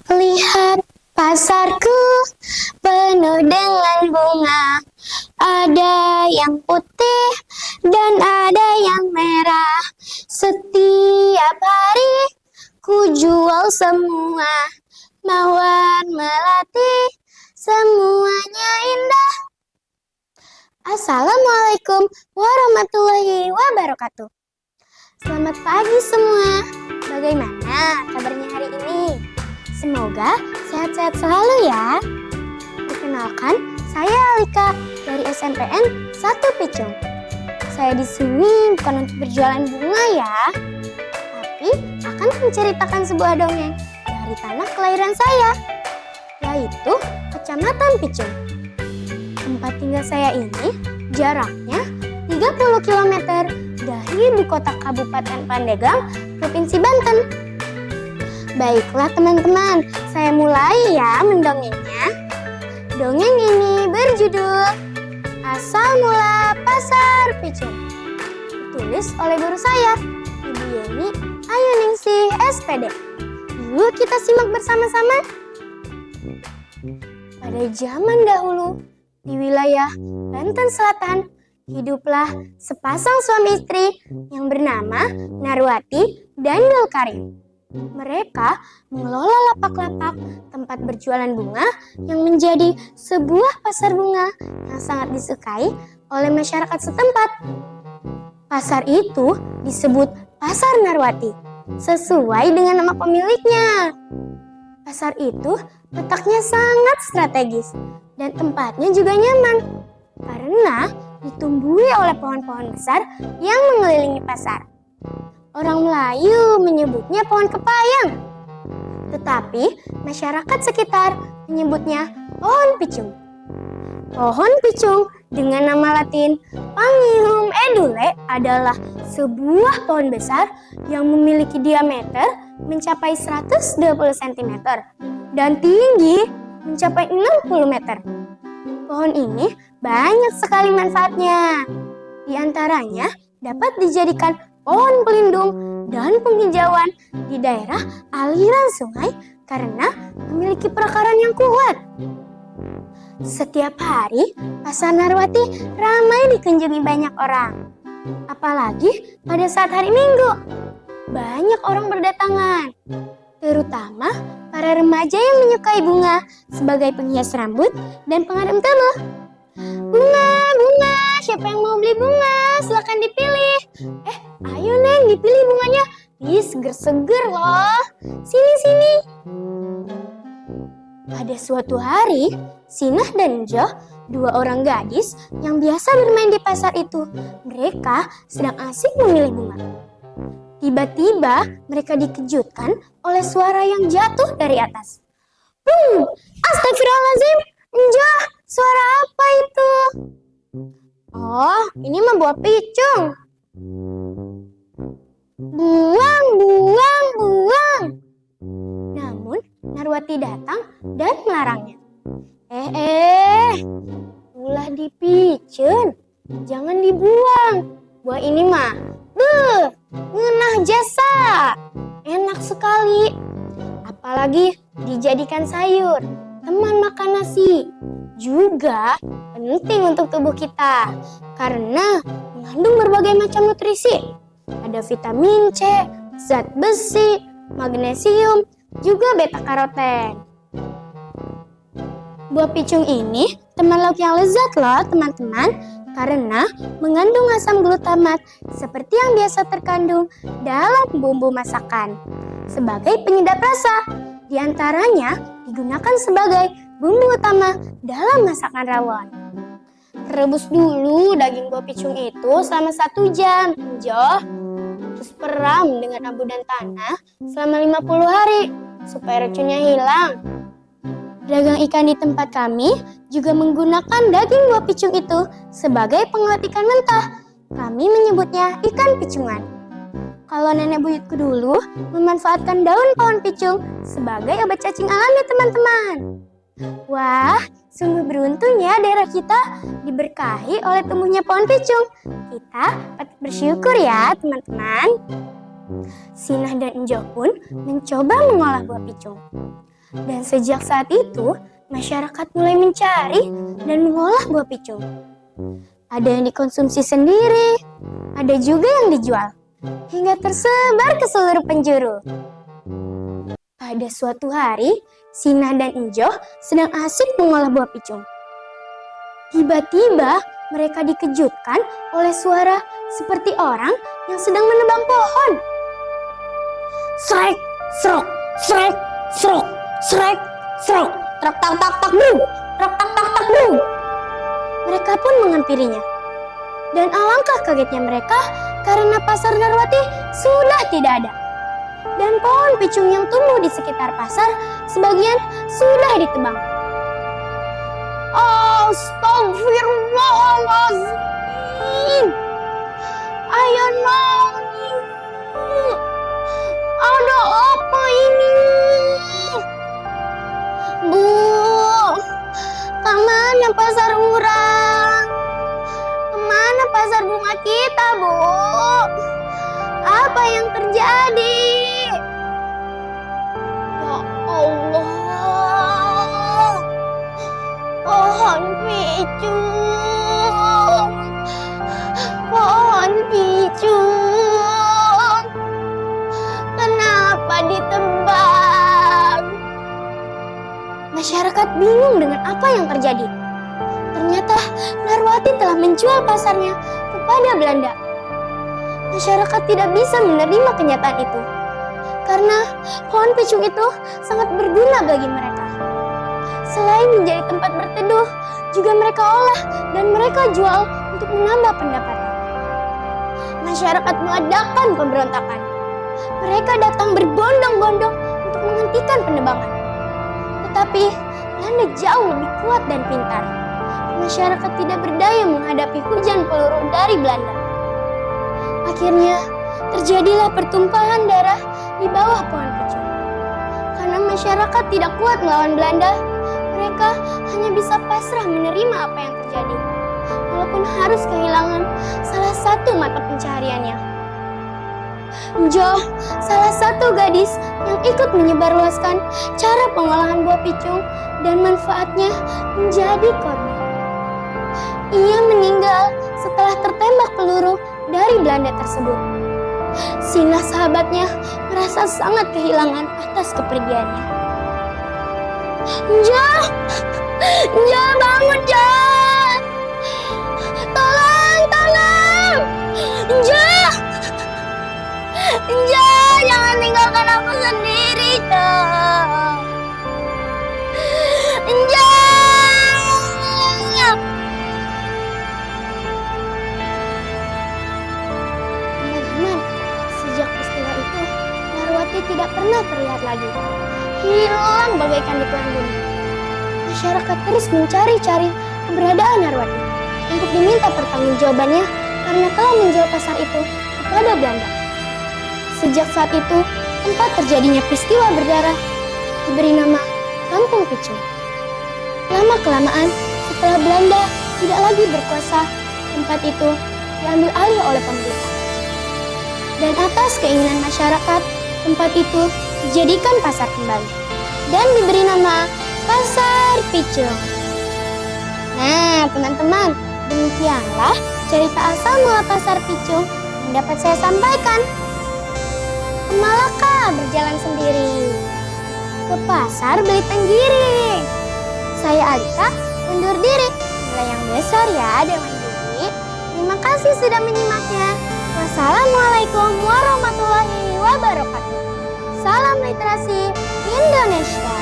Lihat pasarku penuh dengan bunga. Ada yang putih dan ada yang merah. Setiap hari ku jual semua. Mawar, melati, semuanya indah. Assalamualaikum warahmatullahi wabarakatuh. Selamat pagi semua. Bagaimana kabarnya hari ini? Semoga sehat-sehat selalu ya. Perkenalkan, saya Alika dari SMPN 1 Picung. Saya di sini bukan untuk berjualan bunga ya, tapi akan menceritakan sebuah dongeng dari tanah kelahiran saya, yaitu Kecamatan Picung. Tempat tinggal saya ini jaraknya 30 km dari ibu kota Kabupaten Pandeglang, Provinsi Banten. Baiklah teman-teman, saya mulai ya mendongengnya. Dongeng ini berjudul Asal Mula Pasar Picung. Ditulis oleh guru saya, Ibu Yeni Ayuningsih SPD. Yuk kita simak bersama-sama. Pada zaman dahulu, di wilayah Banten Selatan, hiduplah sepasang suami istri yang bernama Narwati dan Dulkarim. Mereka mengelola lapak-lapak tempat berjualan bunga yang menjadi sebuah pasar bunga yang sangat disukai oleh masyarakat setempat. Pasar itu disebut Pasar Narwati, sesuai dengan nama pemiliknya. Pasar itu letaknya sangat strategis dan tempatnya juga nyaman karena ditumbuhi oleh pohon-pohon besar yang mengelilingi pasar. Orang Melayu menyebutnya pohon kepayang, tetapi masyarakat sekitar menyebutnya pohon picung. Pohon picung dengan nama latin Pangium edule adalah sebuah pohon besar yang memiliki diameter mencapai 120 cm dan tinggi mencapai 60 meter. Pohon ini banyak sekali manfaatnya. Di antaranya dapat dijadikan pohon pelindung dan penghijauan di daerah aliran sungai karena memiliki perakaran yang kuat. Setiap hari, Pasar Narwati ramai dikunjungi banyak orang. Apalagi pada saat hari Minggu, banyak orang berdatangan. Terutama para remaja yang menyukai bunga sebagai penghias rambut dan pengadem tubuh. Bunga, bunga, siapa yang mau beli bunga? Silakan dipilih. Ayo Neng, dipilih bunganya. Ih, seger-seger loh. Sini. Pada suatu hari, Sinah dan Enjoh, dua orang gadis yang biasa bermain di pasar itu, mereka sedang asik memilih bunga. Tiba-tiba mereka dikejutkan oleh suara yang jatuh dari atas. Astagfirullahaladzim, Enjoh, suara apa itu? Oh, ini mah buah picung. Buang. Namun, Narwati datang dan melarangnya. Ulah dipicun, jangan dibuang. Buah ini mah, ngenah jasa. Enak sekali. Apalagi dijadikan sayur, teman makan nasi. Juga penting untuk tubuh kita karena mengandung berbagai macam nutrisi. Ada vitamin C, zat besi, magnesium, juga beta karoten. Buah picung ini teman lauk yang lezat loh teman-teman, karena mengandung asam glutamat seperti yang biasa terkandung dalam bumbu masakan. Sebagai penyedap rasa, di antaranya digunakan sebagai bumbu utama dalam masakan rawon. Rebus dulu daging buah picung itu selama 1 jam, Enjoh. Terus peram dengan abu dan tanah selama 50 hari supaya racunnya hilang. Pedagang ikan di tempat kami juga menggunakan daging buah picung itu sebagai pengawet ikan mentah. Kami menyebutnya ikan picungan. Kalau nenek buyutku dulu memanfaatkan daun pohon picung sebagai obat cacing alami teman-teman. Wah, sungguh beruntung ya daerah kita diberkahi oleh tumbuhnya pohon picung. Kita patut bersyukur ya teman-teman. Sinah dan Enjoh pun mencoba mengolah buah picung. Dan sejak saat itu, masyarakat mulai mencari dan mengolah buah picung. Ada yang dikonsumsi sendiri, ada juga yang dijual, hingga tersebar ke seluruh penjuru. Pada suatu hari, Sina dan Injo sedang asik mengolah buah picung. Tiba-tiba mereka dikejutkan oleh suara seperti orang yang sedang menebang pohon. Srek, srok, srek, srok, srek, srok, trak tak tak tak brung, trak tak tak tak brung. Mereka pun menghampirinya. Dan alangkah kagetnya mereka karena pasar Narwati sudah tidak ada. Dan pohon picung yang tumbuh di sekitar pasar sebagian sudah ditebang. Astagfirullahaladzim. Ayah nani. Ada apa ini? Bu, kemana pasar urang? Kemana pasar bunga kita, Bu? Apa yang terjadi? Ya Allah, pohon picung, pohon picung, kenapa ditebang? Masyarakat bingung dengan apa yang terjadi. Ternyata Narwati telah menjual pasarnya kepada Belanda. Masyarakat tidak bisa menerima kenyataan itu, karena pohon picung itu sangat berguna bagi mereka. Selain menjadi tempat berteduh, juga mereka olah dan mereka jual untuk menambah pendapatan. Masyarakat mengadakan pemberontakan. Mereka datang berbondong-bondong untuk menghentikan penebangan. Tetapi Belanda jauh lebih kuat dan pintar. Masyarakat tidak berdaya menghadapi hujan peluru dari Belanda. Akhirnya terjadilah pertumpahan darah di bawah pohon picung. Karena masyarakat tidak kuat melawan Belanda, mereka hanya bisa pasrah menerima apa yang terjadi, walaupun harus kehilangan salah satu mata pencahariannya. Jo, salah satu gadis yang ikut menyebarluaskan cara pengolahan buah picung dan manfaatnya, menjadi korban. Ia meninggal setelah tertembak peluru dari Belanda tersebut. Sina sahabatnya merasa sangat kehilangan atas kepergiannya. Ja, bangun Ja, tolong, Ja, jangan tinggalkan aku sendiri, Ja. Teman-teman, sejak peristiwa itu, Narwati tidak pernah terlihat lagi. Hilang bagaikan ditelan bumi. Masyarakat terus mencari-cari keberadaan Narwati untuk diminta pertanggungjawabannya karena telah menjual pasar itu kepada Belanda. Sejak saat itu, tempat terjadinya peristiwa berdarah diberi nama Kampung Picung. Lama-kelamaan, setelah Belanda tidak lagi berkuasa, tempat itu diambil alih oleh pemerintah. Dan atas keinginan masyarakat, tempat itu dijadikan pasar kembali dan diberi nama Pasar Picung. Nah, teman-teman, demikianlah cerita asal mula Pasar Picung yang dapat saya sampaikan. Kemalakah berjalan sendiri? Ke pasar beli tenggiring. Saya Alika undur diri. Nilai yang besar ya, Dewan Budi. Terima kasih sudah menyimaknya. Wassalamualaikum warahmatullahi wabarakatuh. Salam literasi Indonesia.